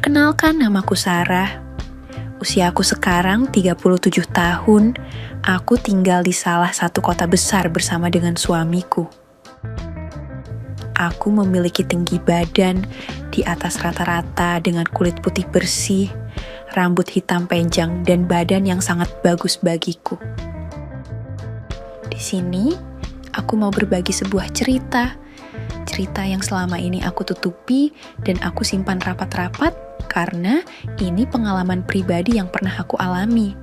Perkenalkan, namaku Sarah. Usiaku sekarang 37 tahun. Aku tinggal di salah satu kota besar bersama dengan suamiku. Aku memiliki tinggi badan di atas rata-rata dengan kulit putih bersih, rambut hitam panjang, dan badan yang sangat bagus bagiku. Di sini, aku mau berbagi sebuah cerita yang selama ini aku tutupi dan aku simpan rapat-rapat karena ini pengalaman pribadi yang pernah aku alami.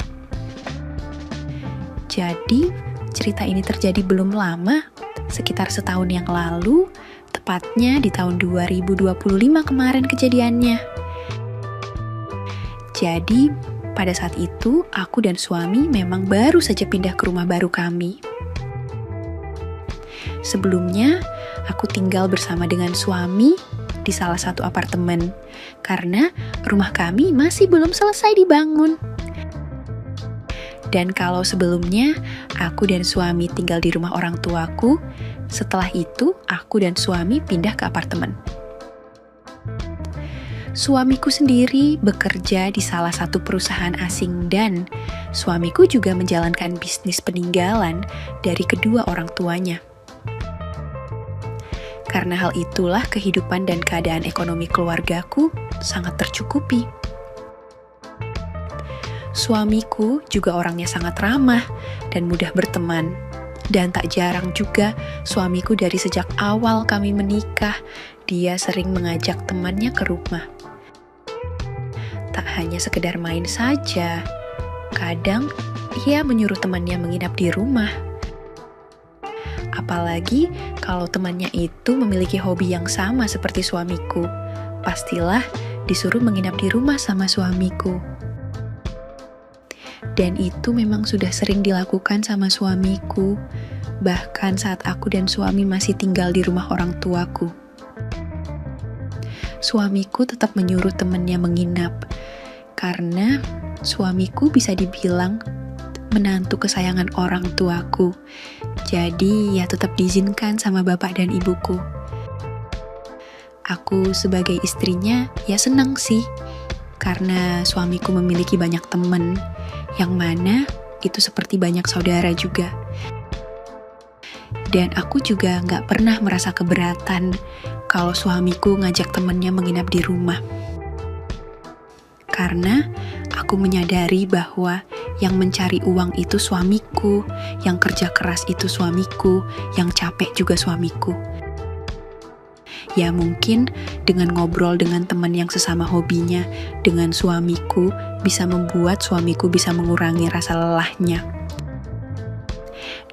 Jadi, cerita ini terjadi belum lama, sekitar setahun yang lalu, tepatnya di tahun 2025 kemarin kejadiannya. Jadi, pada saat itu, aku dan suami memang baru saja pindah ke rumah baru kami. Sebelumnya, aku tinggal bersama dengan suami di salah satu apartemen, karena rumah kami masih belum selesai dibangun. Dan kalau sebelumnya, aku dan suami tinggal di rumah orang tuaku, setelah itu aku dan suami pindah ke apartemen. Suamiku sendiri bekerja di salah satu perusahaan asing dan suamiku juga menjalankan bisnis peninggalan dari kedua orang tuanya. Karena hal itulah kehidupan dan keadaan ekonomi keluargaku sangat tercukupi. Suamiku juga orangnya sangat ramah dan mudah berteman. Dan tak jarang juga suamiku dari sejak awal kami menikah, dia sering mengajak temannya ke rumah. Tak hanya sekedar main saja, kadang ia menyuruh temannya menginap di rumah. Apalagi kalau temannya itu memiliki hobi yang sama seperti suamiku, pastilah disuruh menginap di rumah sama suamiku. Dan itu memang sudah sering dilakukan sama suamiku, bahkan saat aku dan suami masih tinggal di rumah orang tuaku. Suamiku tetap menyuruh temannya menginap, karena suamiku bisa dibilang menantu kesayangan orang tuaku. Jadi ya tetap diizinkan sama bapak dan ibuku. Aku sebagai istrinya ya senang sih, karena suamiku memiliki banyak teman, yang mana itu seperti banyak saudara juga. Dan aku juga gak pernah merasa keberatan kalau suamiku ngajak temannya menginap di rumah. Karena aku menyadari bahwa yang mencari uang itu suamiku, yang kerja keras itu suamiku, yang capek juga suamiku. Ya mungkin dengan ngobrol dengan teman yang sesama hobinya dengan suamiku bisa membuat suamiku bisa mengurangi rasa lelahnya.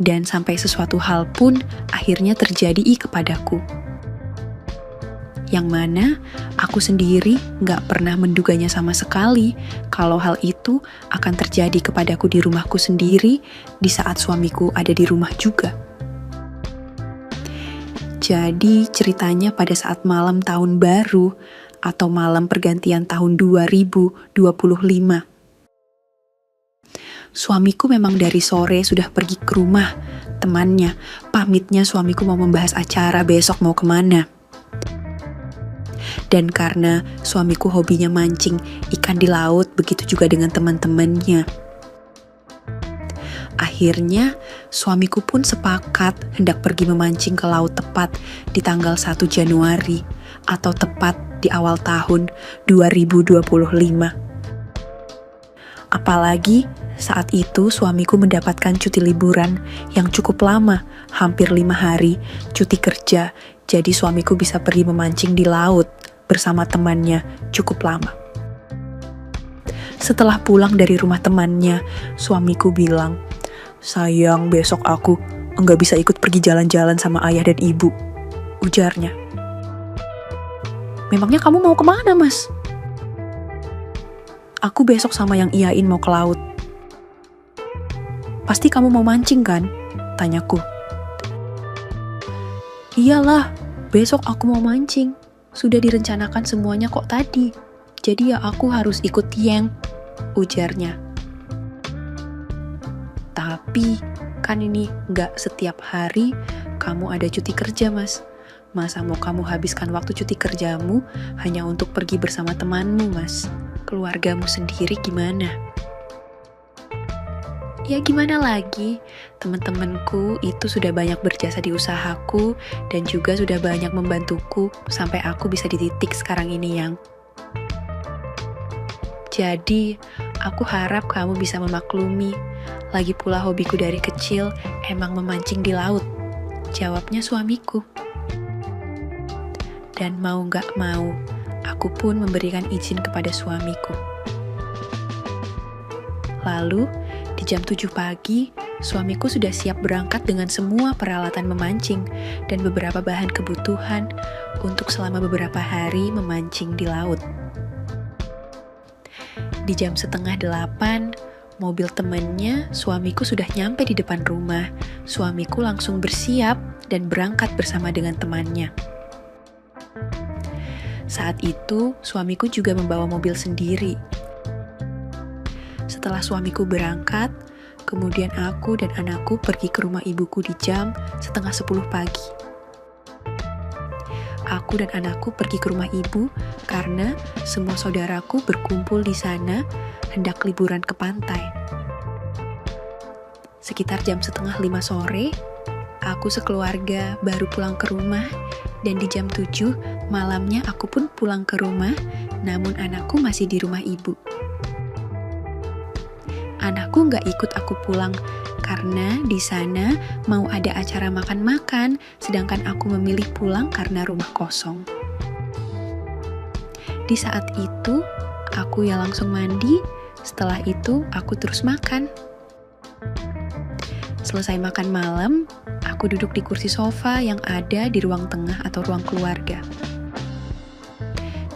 Dan sampai sesuatu hal pun akhirnya terjadi kepadaku. Yang mana aku sendiri gak pernah menduganya sama sekali kalau hal itu akan terjadi kepadaku di rumahku sendiri di saat suamiku ada di rumah juga. Jadi ceritanya pada saat malam tahun baru atau malam pergantian tahun 2025. Suamiku memang dari sore sudah pergi ke rumah temannya, pamitnya suamiku mau membahas acara besok mau kemana. Dan karena suamiku hobinya mancing ikan di laut, begitu juga dengan teman-temannya. Akhirnya, suamiku pun sepakat hendak pergi memancing ke laut tepat di tanggal 1 Januari, atau tepat di awal tahun 2025. Apalagi saat itu suamiku mendapatkan cuti liburan yang cukup lama, hampir 5 hari, cuti kerja, jadi suamiku bisa pergi memancing di laut bersama temannya cukup lama. Setelah pulang dari rumah temannya, suamiku bilang, "Sayang, besok aku enggak bisa ikut pergi jalan-jalan sama ayah dan ibu," ujarnya. "Memangnya kamu mau kemana, Mas?" "Aku besok sama yang Iyain mau ke laut." "Pasti kamu mau mancing kan?" tanyaku. "Iyalah, besok aku mau mancing. Sudah direncanakan semuanya kok tadi. Jadi ya aku harus ikut Tieng," ujarnya. "Tapi kan ini gak setiap hari kamu ada cuti kerja, Mas. Masa mau kamu habiskan waktu cuti kerjamu hanya untuk pergi bersama temanmu, Mas? Keluargamu sendiri gimana? Ya gimana lagi, teman-temanku itu sudah banyak berjasa di usahaku dan juga sudah banyak membantuku sampai aku bisa di titik sekarang ini, Yang. Jadi, aku harap kamu bisa memaklumi. Lagi pula hobiku dari kecil emang memancing di laut. Jawabnya suamiku. Dan mau gak mau, aku pun memberikan izin kepada suamiku. Lalu, di jam 7 pagi, suamiku sudah siap berangkat dengan semua peralatan memancing dan beberapa bahan kebutuhan untuk selama beberapa hari memancing di laut. Di jam 7:30, mobil temannya, suamiku sudah nyampe di depan rumah. Suamiku langsung bersiap dan berangkat bersama dengan temannya. Saat itu, suamiku juga membawa mobil sendiri. Setelah suamiku berangkat, kemudian aku dan anakku pergi ke rumah ibuku di jam 9:30 pagi. Aku dan anakku pergi ke rumah ibu karena semua saudaraku berkumpul di sana hendak liburan ke pantai. Sekitar jam 4:30 sore, aku sekeluarga baru pulang ke rumah dan di jam 7 malamnya aku pun pulang ke rumah, namun anakku masih di rumah ibu. Anakku nggak ikut aku pulang karena di sana mau ada acara makan-makan, sedangkan aku memilih pulang karena rumah kosong. Di saat itu, aku ya langsung mandi, setelah itu aku terus makan. Selesai makan malam, aku duduk di kursi sofa yang ada di ruang tengah atau ruang keluarga.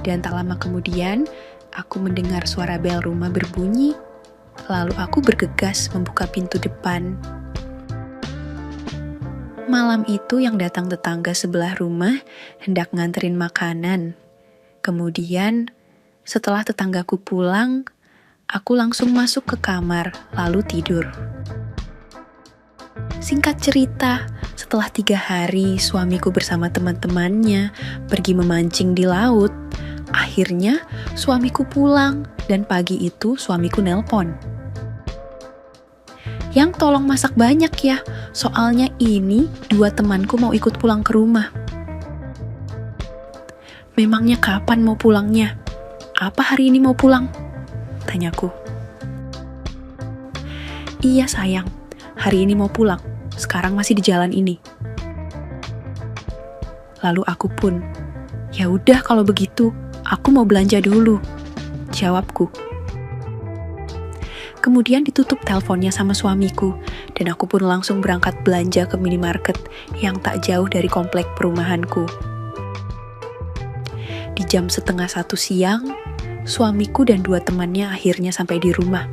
Dan tak lama kemudian, aku mendengar suara bel rumah berbunyi. Lalu aku bergegas membuka pintu depan. Malam itu yang datang tetangga sebelah rumah hendak nganterin makanan. Kemudian, setelah tetanggaku pulang, aku langsung masuk ke kamar, lalu tidur. Singkat cerita, setelah 3 hari suamiku bersama teman-temannya pergi memancing di laut, akhirnya suamiku pulang dan pagi itu suamiku nelpon. Yang tolong masak banyak ya, soalnya ini 2 temanku mau ikut pulang ke rumah. Memangnya kapan mau pulangnya? Apa hari ini mau pulang? Tanyaku. Iya sayang, hari ini mau pulang, sekarang masih di jalan ini. Lalu aku pun, ya udah kalau begitu, aku mau belanja dulu, jawabku. Kemudian ditutup teleponnya sama suamiku, dan aku pun langsung berangkat belanja ke minimarket yang tak jauh dari komplek perumahanku. Di jam 12:30 siang, suamiku dan 2 temannya akhirnya sampai di rumah.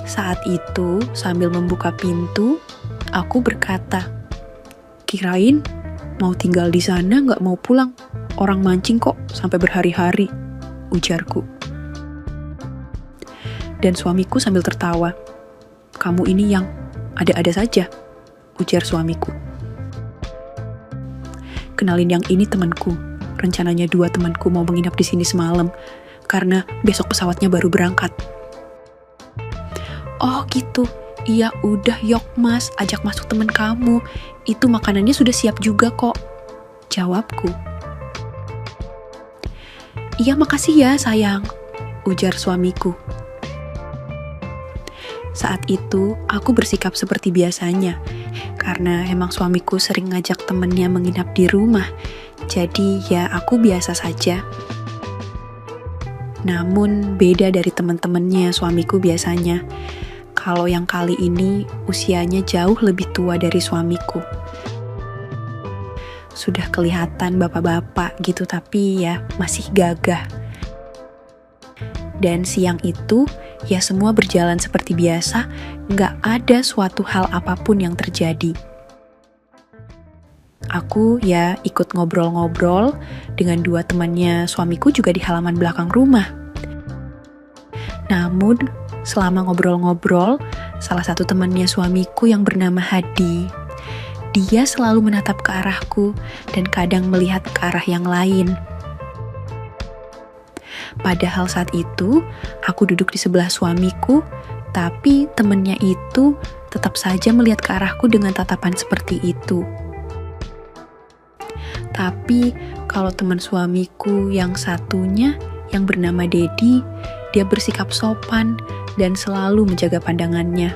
Saat itu, sambil membuka pintu, aku berkata, "Kirain mau tinggal di sana nggak mau pulang, orang mancing kok sampai berhari-hari," ujarku. Dan suamiku sambil tertawa, "Kamu ini yang ada-ada saja," ujar suamiku. "Kenalin yang ini temanku. Rencananya 2 temanku mau menginap di sini semalam, karena besok pesawatnya baru berangkat." "Oh gitu, iya udah yok mas, ajak masuk teman kamu. Itu makanannya sudah siap juga kok," jawabku. "Iya makasih ya sayang," ujar suamiku. Saat itu, aku bersikap seperti biasanya, karena emang suamiku sering ngajak temennya menginap di rumah, jadi ya aku biasa saja. Namun, beda dari teman-temannya suamiku biasanya. Kalau yang kali ini, usianya jauh lebih tua dari suamiku. Sudah kelihatan bapak-bapak gitu, tapi ya masih gagah. Dan siang itu, ya semua berjalan seperti biasa, nggak ada suatu hal apapun yang terjadi. Aku ya ikut ngobrol-ngobrol dengan 2 temannya suamiku juga di halaman belakang rumah. Namun, selama ngobrol-ngobrol, salah satu temannya suamiku yang bernama Hadi, Dia selalu menatap ke arahku dan kadang melihat ke arah yang lain. Padahal saat itu, aku duduk di sebelah suamiku, tapi temannya itu tetap saja melihat ke arahku dengan tatapan seperti itu. Tapi kalau teman suamiku yang satunya, yang bernama Dedi, dia bersikap sopan dan selalu menjaga pandangannya.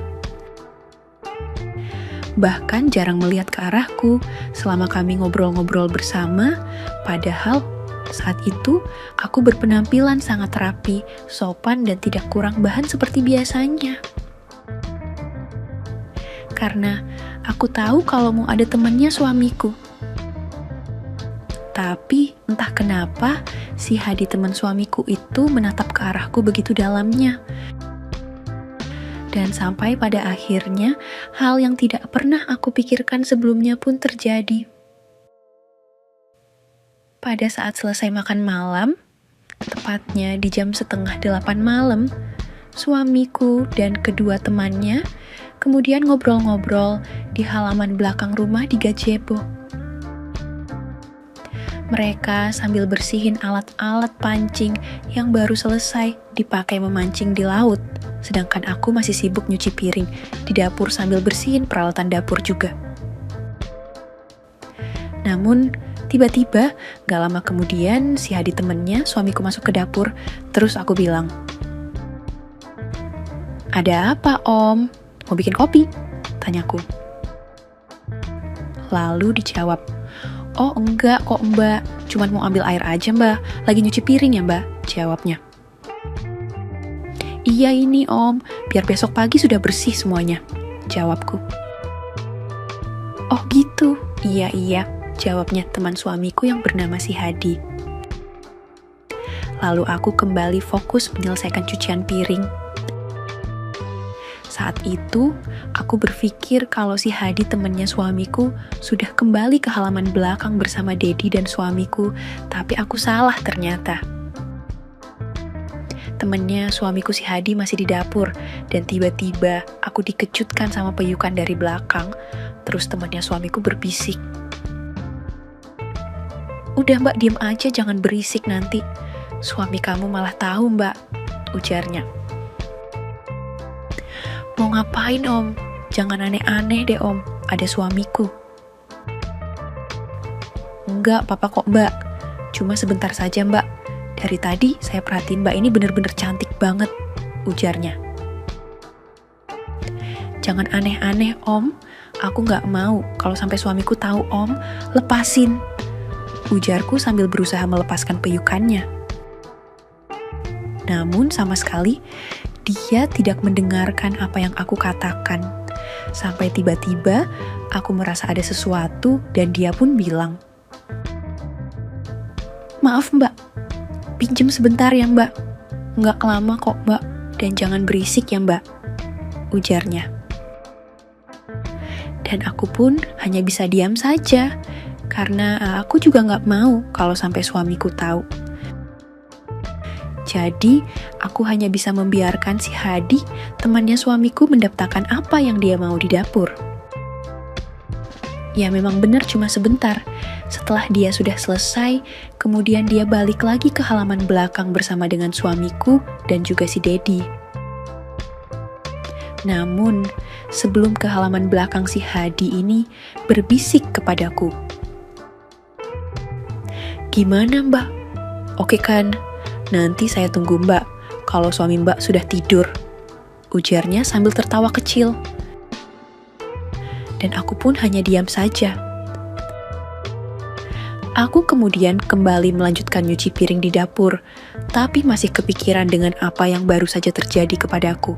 Bahkan jarang melihat ke arahku selama kami ngobrol-ngobrol bersama, padahal saat itu aku berpenampilan sangat rapi, sopan dan tidak kurang bahan seperti biasanya. Karena aku tahu kalau mau ada temannya suamiku. Tapi entah kenapa si Hadi teman suamiku itu menatap ke arahku begitu dalamnya. Dan sampai pada akhirnya hal yang tidak pernah aku pikirkan sebelumnya pun terjadi. Pada saat selesai makan malam, tepatnya di jam 7:30 malam, suamiku dan kedua temannya kemudian ngobrol-ngobrol di halaman belakang rumah di gazebo. Mereka sambil bersihin alat-alat pancing yang baru selesai dipakai memancing di laut, sedangkan aku masih sibuk nyuci piring di dapur sambil bersihin peralatan dapur juga. Namun, tiba-tiba gak lama kemudian si Hadi temennya, suamiku masuk ke dapur, terus aku bilang, "Ada apa, Om? Mau bikin kopi?" tanyaku. Lalu dijawab, "Oh enggak kok Mbak, cuman mau ambil air aja Mbak, lagi nyuci piring ya Mbak," jawabnya. "Iya ini Om, biar besok pagi sudah bersih semuanya," jawabku. "Oh gitu, iya," jawabnya teman suamiku yang bernama si Hadi. Lalu aku kembali fokus menyelesaikan cucian piring. Saat itu, aku berpikir kalau si Hadi temannya suamiku sudah kembali ke halaman belakang bersama Dedi dan suamiku, tapi aku salah ternyata. Temannya suamiku si Hadi masih di dapur, dan tiba-tiba aku dikejutkan sama peyukan dari belakang, terus temannya suamiku berbisik, "Udah Mbak, diem aja, jangan berisik nanti. Suami kamu malah tahu Mbak," ujarnya. "Mau ngapain Om? Jangan aneh-aneh deh Om, ada suamiku." "Enggak, Papa kok Mbak. Cuma sebentar saja Mbak. Dari tadi saya perhatiin Mbak ini bener-bener cantik banget," ujarnya. "Jangan aneh-aneh Om, aku gak mau kalau sampai suamiku tahu Om, lepasin," ujarku sambil berusaha melepaskan peyukannya. Namun sama sekali dia tidak mendengarkan apa yang aku katakan. Sampai tiba-tiba aku merasa ada sesuatu dan dia pun bilang, "Maaf Mbak, pinjem sebentar ya Mbak. Nggak lama kok Mbak, dan jangan berisik ya Mbak," ujarnya. Dan aku pun hanya bisa diam saja, karena aku juga nggak mau kalau sampai suamiku tahu. Jadi, aku hanya bisa membiarkan si Hadi, temannya suamiku, mendaptakan apa yang dia mau di dapur. Ya memang benar cuma sebentar. Setelah dia sudah selesai, kemudian dia balik lagi ke halaman belakang bersama dengan suamiku dan juga si Dedi. Namun, sebelum ke halaman belakang si Hadi ini berbisik kepadaku, "Gimana Mbak? Oke kan? Nanti saya tunggu Mbak kalau suami Mbak sudah tidur," ujarnya sambil tertawa kecil. Dan aku pun hanya diam saja. Aku kemudian kembali melanjutkan nyuci piring di dapur, tapi masih kepikiran dengan apa yang baru saja terjadi kepadaku.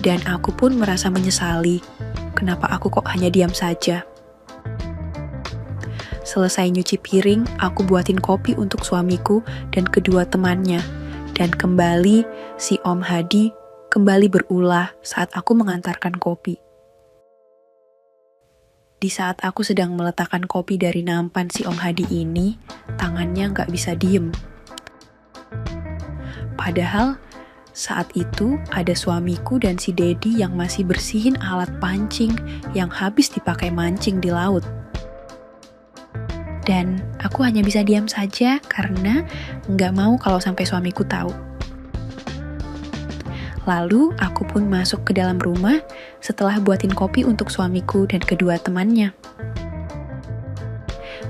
Dan aku pun merasa menyesali, kenapa aku kok hanya diam saja. Selesai nyuci piring, aku buatin kopi untuk suamiku dan kedua temannya. Dan kembali, si Om Hadi kembali berulah saat aku mengantarkan kopi. Di saat aku sedang meletakkan kopi dari nampan si Om Hadi ini, tangannya gak bisa diem. Padahal, Saat itu ada suamiku dan si Dedi yang masih bersihin alat pancing yang habis dipakai mancing di laut. Dan aku hanya bisa diam saja karena nggak mau kalau sampai suamiku tahu. Lalu aku pun masuk ke dalam rumah setelah buatin kopi untuk suamiku dan kedua temannya.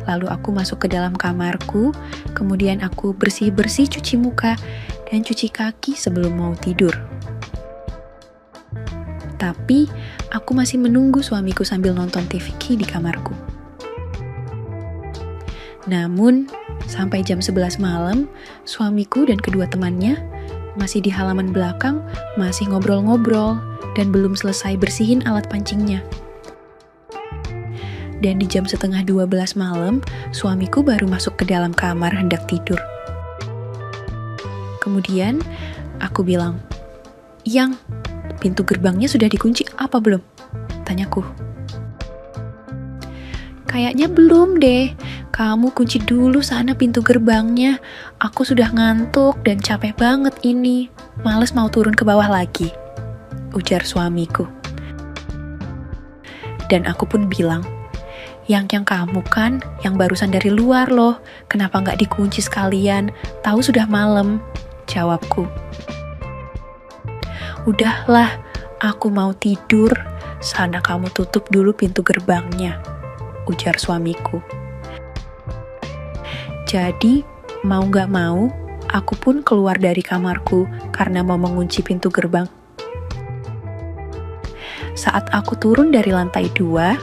Lalu aku masuk ke dalam kamarku, kemudian aku bersih-bersih cuci muka dan cuci kaki sebelum mau tidur. Tapi, aku masih menunggu suamiku sambil nonton TV di kamarku. Namun, sampai jam 11 malam, suamiku dan kedua temannya masih di halaman belakang, masih ngobrol-ngobrol, dan belum selesai bersihin alat pancingnya. Dan di jam setengah 12 malam, suamiku baru masuk ke dalam kamar hendak tidur. Kemudian, aku bilang, "Yang, pintu gerbangnya sudah dikunci apa belum?" Tanyaku. "Kayaknya belum deh, kamu kunci dulu sana pintu gerbangnya. Aku sudah ngantuk dan capek banget ini. Males mau turun ke bawah lagi," ujar suamiku. Dan aku pun bilang, Yang kamu kan, yang barusan dari luar loh. Kenapa nggak dikunci sekalian? Tahu sudah malam," jawabku. "Udahlah, aku mau tidur. Sana kamu tutup dulu pintu gerbangnya," ujar suamiku. Jadi, mau nggak mau, aku pun keluar dari kamarku karena mau mengunci pintu gerbang. Saat aku turun dari lantai 2,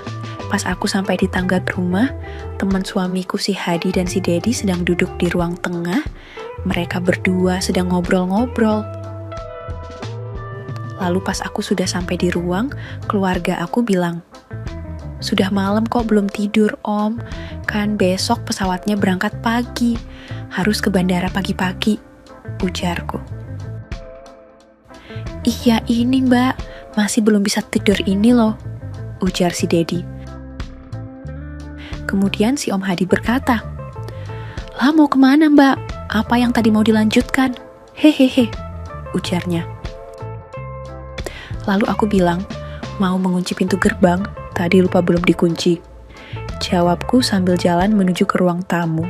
pas aku sampai di tangga rumah, teman suamiku si Hadi dan si Dedi sedang duduk di ruang tengah. Mereka berdua sedang ngobrol-ngobrol. Lalu pas aku sudah sampai di ruang, keluarga aku bilang, "Sudah malam kok belum tidur, Om? Kan besok pesawatnya berangkat pagi. Harus ke bandara pagi-pagi," ujarku. "Iya ini Mbak, masih belum bisa tidur ini loh," ujar si Dedi. Kemudian si Om Hadi berkata, "Lah mau kemana Mbak? Apa yang tadi mau dilanjutkan?" "Hehehe," ujarnya. Lalu aku bilang, "Mau mengunci pintu gerbang, tadi lupa belum dikunci," jawabku sambil jalan menuju ke ruang tamu.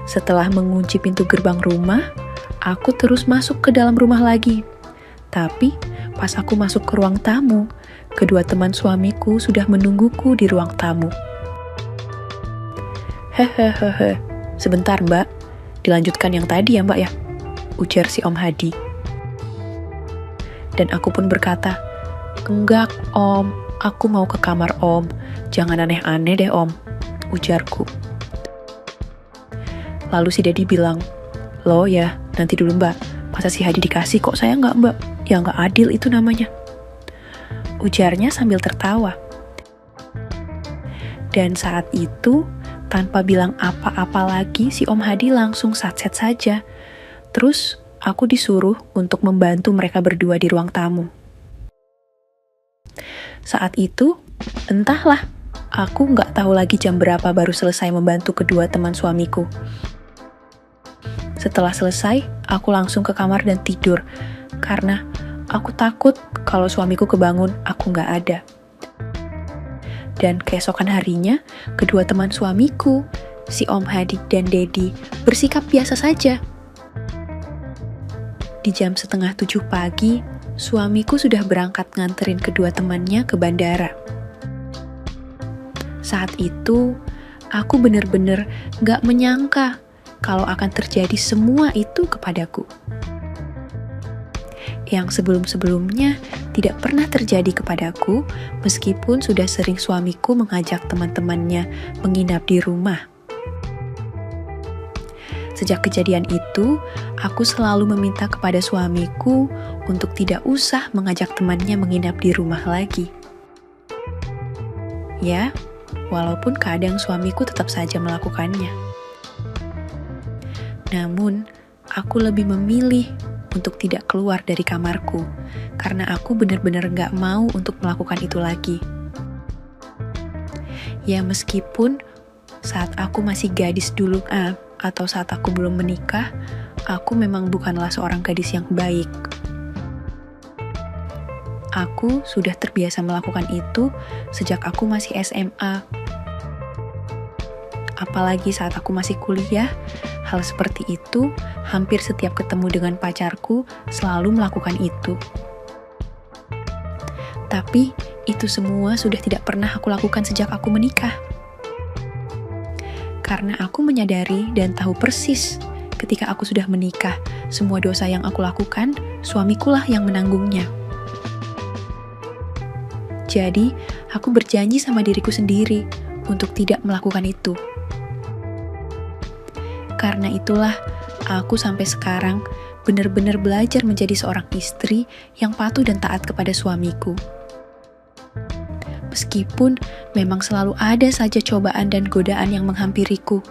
Setelah mengunci pintu gerbang rumah, aku terus masuk ke dalam rumah lagi. Tapi pas aku masuk ke ruang tamu, kedua teman suamiku sudah menungguku di ruang tamu. "Hehehe, sebentar Mbak, dilanjutkan yang tadi ya Mbak ya," ujar si Om Hadi. Dan aku pun berkata, "Enggak Om, aku mau ke kamar Om, jangan aneh-aneh deh Om," ujarku. Lalu si Dedi bilang, "Loh ya, nanti dulu Mbak, masa si Hadi dikasih kok saya enggak Mbak? Ya enggak adil itu namanya," ujarnya sambil tertawa. Dan saat itu, tanpa bilang apa-apa lagi, si Om Hadi langsung satset saja. Terus, aku disuruh untuk membantu mereka berdua di ruang tamu. Saat itu, entahlah, aku nggak tahu lagi jam berapa baru selesai membantu kedua teman suamiku. Setelah selesai, aku langsung ke kamar dan tidur, karena aku takut kalau suamiku kebangun, aku nggak ada. Dan keesokan harinya, kedua teman suamiku, si Om Hadi dan Dedi, bersikap biasa saja. Di jam 6:30 pagi, suamiku sudah berangkat nganterin kedua temannya ke bandara. Saat itu, aku benar-benar nggak menyangka kalau akan terjadi semua itu kepadaku. Yang sebelum-sebelumnya tidak pernah terjadi kepadaku, meskipun sudah sering suamiku mengajak teman-temannya menginap di rumah. Sejak kejadian itu, aku selalu meminta kepada suamiku untuk tidak usah mengajak temannya menginap di rumah lagi. Ya, walaupun kadang suamiku tetap saja melakukannya. Namun, aku lebih memilih untuk tidak keluar dari kamarku, karena aku benar-benar gak mau untuk melakukan itu lagi. Ya meskipun saat aku masih gadis dulu atau saat aku belum menikah, aku memang bukanlah seorang gadis yang baik. Aku sudah terbiasa melakukan itu sejak aku masih SMA. Apalagi saat aku masih kuliah, hal seperti itu hampir setiap ketemu dengan pacarku selalu melakukan itu. Tapi itu semua sudah tidak pernah aku lakukan sejak aku menikah. Karena aku menyadari dan tahu persis ketika aku sudah menikah, semua dosa yang aku lakukan, suamikulah yang menanggungnya. Jadi, aku berjanji sama diriku sendiri untuk tidak melakukan itu. Karena itulah, aku sampai sekarang benar-benar belajar menjadi seorang istri yang patuh dan taat kepada suamiku. Meskipun memang selalu ada saja cobaan dan godaan yang menghampiriku.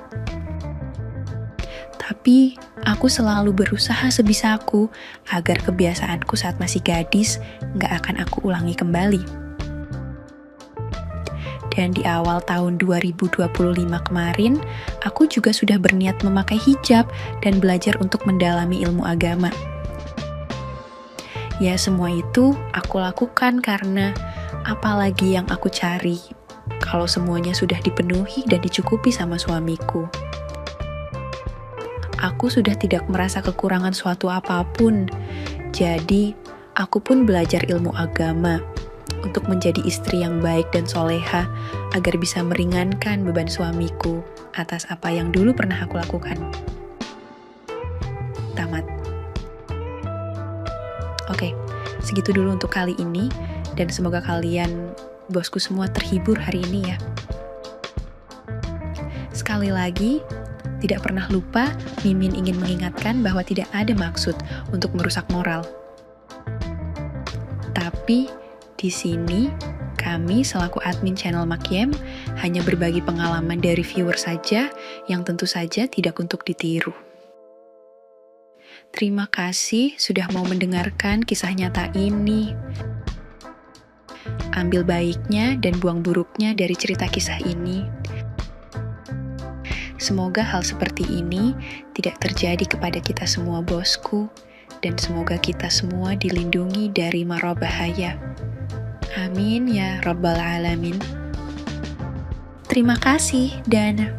Tapi, aku selalu berusaha sebisaku agar kebiasaanku saat masih gadis nggak akan aku ulangi kembali. Dan di awal tahun 2025 kemarin, aku juga sudah berniat memakai hijab dan belajar untuk mendalami ilmu agama. Ya, semua itu aku lakukan karena apalagi yang aku cari kalau semuanya sudah dipenuhi dan dicukupi sama suamiku. Aku sudah tidak merasa kekurangan suatu apapun. Jadi, aku pun belajar ilmu agama untuk menjadi istri yang baik dan soleha agar bisa meringankan beban suamiku atas apa yang dulu pernah aku lakukan. Tamat. Oke, segitu dulu untuk kali ini. Dan semoga kalian, bosku semua, terhibur hari ini ya. Sekali lagi, tidak pernah lupa, Mimin ingin mengingatkan bahwa tidak ada maksud untuk merusak moral. Tapi, di sini, kami selaku admin channel Makiem hanya berbagi pengalaman dari viewer saja yang tentu saja tidak untuk ditiru. Terima kasih sudah mau mendengarkan kisah nyata ini. Ambil baiknya dan buang buruknya dari cerita kisah ini. Semoga hal seperti ini tidak terjadi kepada kita semua, bosku, dan semoga kita semua dilindungi dari mara bahaya. Amin ya Rabbal Alamin. Terima kasih dan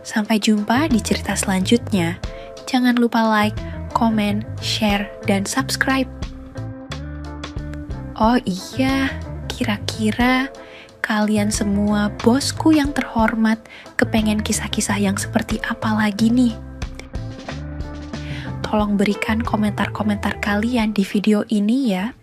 sampai jumpa di cerita selanjutnya. Jangan lupa like, komen, share, dan subscribe. Oh iya, kira-kira kalian semua, bosku yang terhormat, kepengen kisah-kisah yang seperti apa lagi nih? Tolong berikan komentar-komentar kalian di video ini ya.